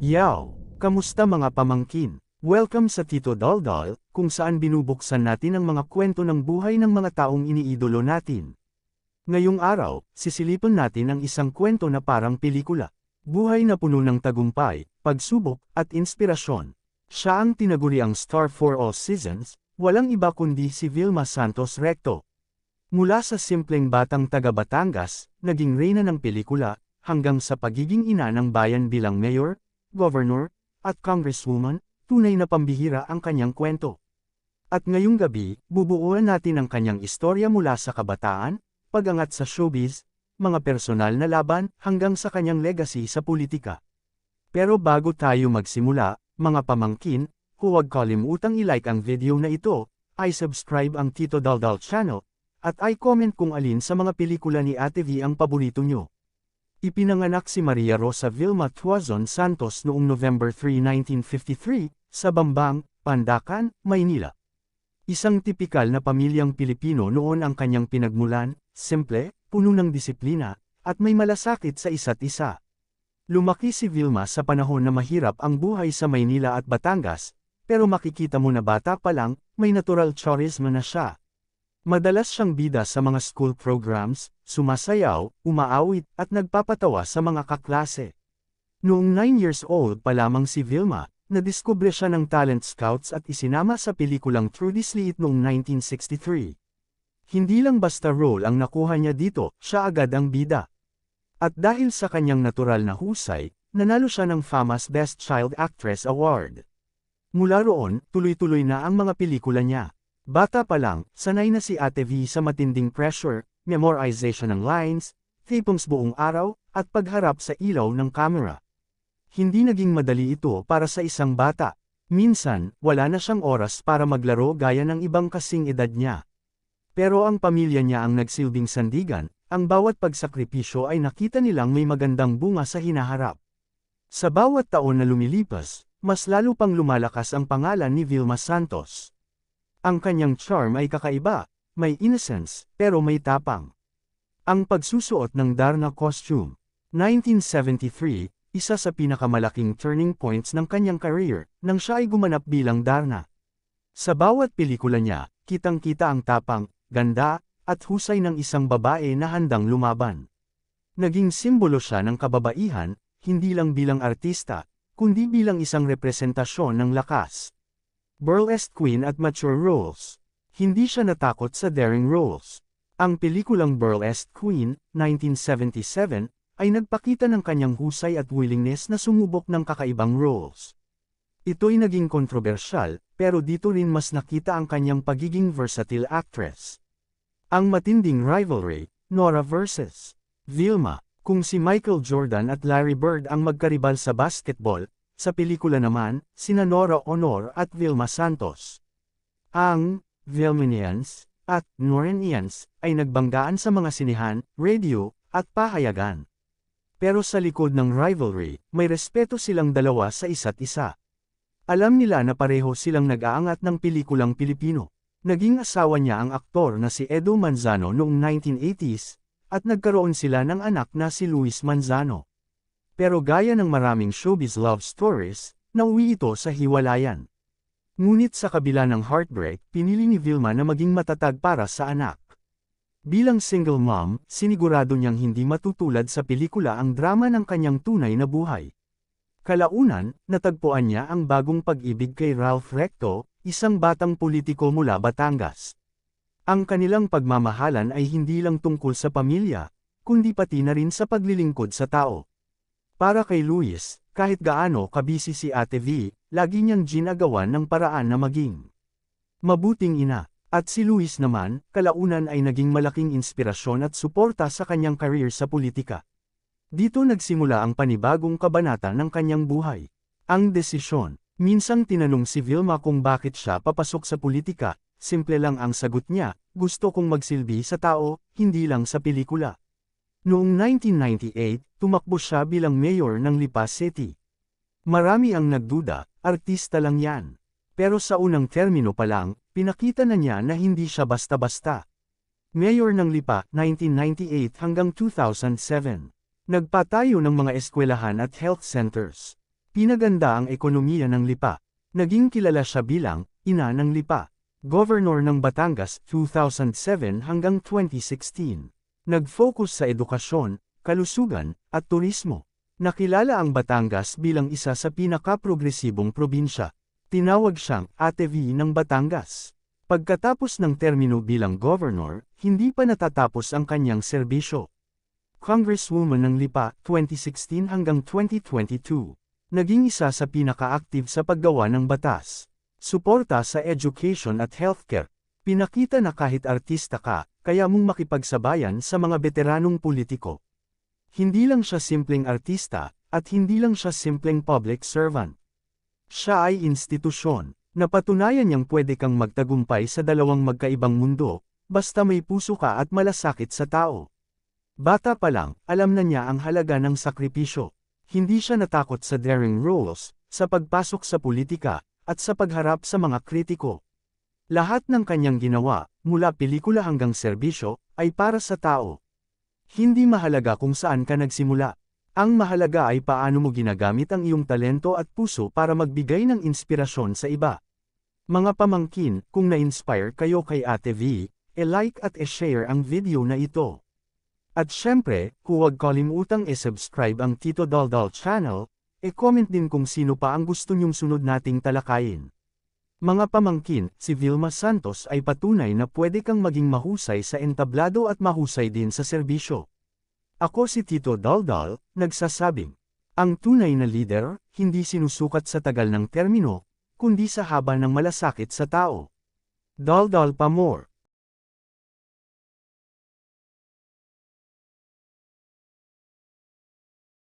Yaw! Kamusta mga pamangkin? Welcome sa Tito Daldal, kung saan binubuksan natin ang mga kwento ng buhay ng mga taong iniidolo natin. Ngayong araw, sisilipin natin ang isang kwento na parang pelikula. Buhay na puno ng tagumpay, pagsubok, at inspirasyon. Siya ang tinaguriang star for all seasons, walang iba kundi si Vilma Santos Recto. Mula sa simpleng batang taga Batangas, naging reyna ng pelikula, hanggang sa pagiging ina ng bayan bilang mayor, governor, at congresswoman, tunay na pambihira ang kanyang kwento. At ngayong gabi, bubuuan natin ang kanyang istorya mula sa kabataan, pag-angat sa showbiz, mga personal na laban, hanggang sa kanyang legacy sa politika. Pero bago tayo magsimula, mga pamangkin, huwag kalimutang i-like ang video na ito, i-subscribe ang Tito Daldal channel, at i-comment kung alin sa mga pelikula ni Ate V ang paborito nyo. Ipinanganak si Maria Rosa Vilma Tuazon Santos noong November 3, 1953, sa Bambang, Pandacan, Maynila. Isang tipikal na pamilyang Pilipino noon ang kanyang pinagmulan, simple, puno ng disiplina, at may malasakit sa isa't isa. Lumaki si Vilma sa panahon na mahirap ang buhay sa Maynila at Batangas, pero makikita mo na bata pa lang, may natural charisma na siya. Madalas siyang bida sa mga school programs, sumasayaw, umaawit, at nagpapatawa sa mga kaklase. Noong 9 years old pa lamang si Vilma, nadiskubre siya ng talent scouts at isinama sa pelikulang Trudy Sliit noong 1963. Hindi lang basta role ang nakuha niya dito, siya agad ang bida. At dahil sa kanyang natural na husay, nanalo siya ng FAMAS Best Child Actress Award. Mula roon, tuloy-tuloy na ang mga pelikula niya. Bata pa lang, sanay na si Ate V sa matinding pressure, memorization ng lines, tapings buong araw, at pagharap sa ilaw ng camera. Hindi naging madali ito para sa isang bata. Minsan, wala na siyang oras para maglaro gaya ng ibang kasing edad niya. Pero ang pamilya niya ang nagsilbing sandigan, ang bawat pagsakripisyo ay nakita nilang may magandang bunga sa hinaharap. Sa bawat taon na lumilipas, mas lalo pang lumalakas ang pangalan ni Vilma Santos. Ang kanyang charm ay kakaiba, may innocence, pero may tapang. Ang pagsusuot ng Darna costume. 1973, isa sa pinakamalaking turning points ng kanyang career, nang siya ay gumanap bilang Darna. Sa bawat pelikula niya, kitang-kita ang tapang, ganda, at husay ng isang babae na handang lumaban. Naging simbolo siya ng kababaihan, hindi lang bilang artista, kundi bilang isang representasyon ng lakas. Burlesque queen at mature roles. Hindi siya natakot sa daring roles. Ang pelikulang Burlesque Queen, 1977, ay nagpakita ng kanyang husay at willingness na sumubok ng kakaibang roles. Ito'y naging kontrobersyal, pero dito rin mas nakita ang kanyang pagiging versatile actress. Ang matinding rivalry, Nora vs. Vilma, kung si Michael Jordan at Larry Bird ang magkaribal sa basketball, sa pelikula naman, sina Nora Honor at Vilma Santos. Ang Vilmanians at Noranians ay nagbanggaan sa mga sinihan, radio, at pahayagan. Pero sa likod ng rivalry, may respeto silang dalawa sa isa't isa. Alam nila na pareho silang nag-aangat ng pelikulang Pilipino. Naging asawa niya ang aktor na si Edo Manzano noong 1980s, at nagkaroon sila ng anak na si Luis Manzano. Pero gaya ng maraming showbiz love stories, nauwi ito sa hiwalayan. Ngunit sa kabila ng heartbreak, pinili ni Vilma na maging matatag para sa anak. Bilang single mom, sinigurado niyang hindi matutulad sa pelikula ang drama ng kanyang tunay na buhay. Kalaunan, natagpuan niya ang bagong pag-ibig kay Ralph Recto, isang batang politiko mula Batangas. Ang kanilang pagmamahalan ay hindi lang tungkol sa pamilya, kundi pati na rin sa paglilingkod sa tao. Para kay Luis, kahit gaano kabisi si Ate V, lagi niyang ginagawan ng paraan na maging mabuting ina. At si Luis naman, kalaunan ay naging malaking inspirasyon at suporta sa kanyang career sa politika. Dito nagsimula ang panibagong kabanata ng kanyang buhay. Ang desisyon. Minsang tinanong si Vilma kung bakit siya papasok sa politika, simple lang ang sagot niya, gusto kong magsilbi sa tao, hindi lang sa pelikula. Noong 1998, tumakbo siya bilang mayor ng Lipa City. Marami ang nagduda, artista lang yan. Pero sa unang termino pa lang, pinakita na niya na hindi siya basta-basta. Mayor ng Lipa, 1998 hanggang 2007. Nagpatayo ng mga eskwelahan at health centers. Pinaganda ang ekonomiya ng Lipa. Naging kilala siya bilang ina ng Lipa. Governor ng Batangas 2007 hanggang 2016. Nag-focus sa edukasyon, kalusugan, at turismo. Nakilala ang Batangas bilang isa sa pinaka-progresibong probinsya. Tinawag siyang Ate V ng Batangas. Pagkatapos ng termino bilang governor, hindi pa natatapos ang kanyang serbisyo. Congresswoman ng Lipa 2016 hanggang 2022. Naging isa sa pinaka-active sa paggawa ng batas. Suporta sa education at healthcare. Pinakita na kahit artista ka, kaya mong makipagsabayan sa mga veteranong politiko. Hindi lang siya simpleng artista, at hindi lang siya simpleng public servant. Siya ay institusyon. Napatunayan niyang pwede kang magtagumpay sa dalawang magkaibang mundo, basta may puso ka at malasakit sa tao. Bata pa lang, alam na niya ang halaga ng sakripisyo. Hindi siya natakot sa daring roles, sa pagpasok sa politika, at sa pagharap sa mga kritiko. Lahat ng kanyang ginawa, mula pelikula hanggang serbisyo, ay para sa tao. Hindi mahalaga kung saan ka nagsimula. Ang mahalaga ay paano mo ginagamit ang iyong talento at puso para magbigay ng inspirasyon sa iba. Mga pamangkin, kung na-inspire kayo kay Ate V, e-like at e-share ang video na ito. At syempre, huwag kalimutang e-subscribe ang Tito Daldal channel, e-comment din kung sino pa ang gusto nyong sunod nating talakayin. Mga pamangkin, si Vilma Santos ay patunay na pwede kang maging mahusay sa entablado at mahusay din sa serbisyo. Ako si Tito Daldal, nagsasabing, ang tunay na leader, hindi sinusukat sa tagal ng termino, kundi sa haba ng malasakit sa tao. Daldal pa more.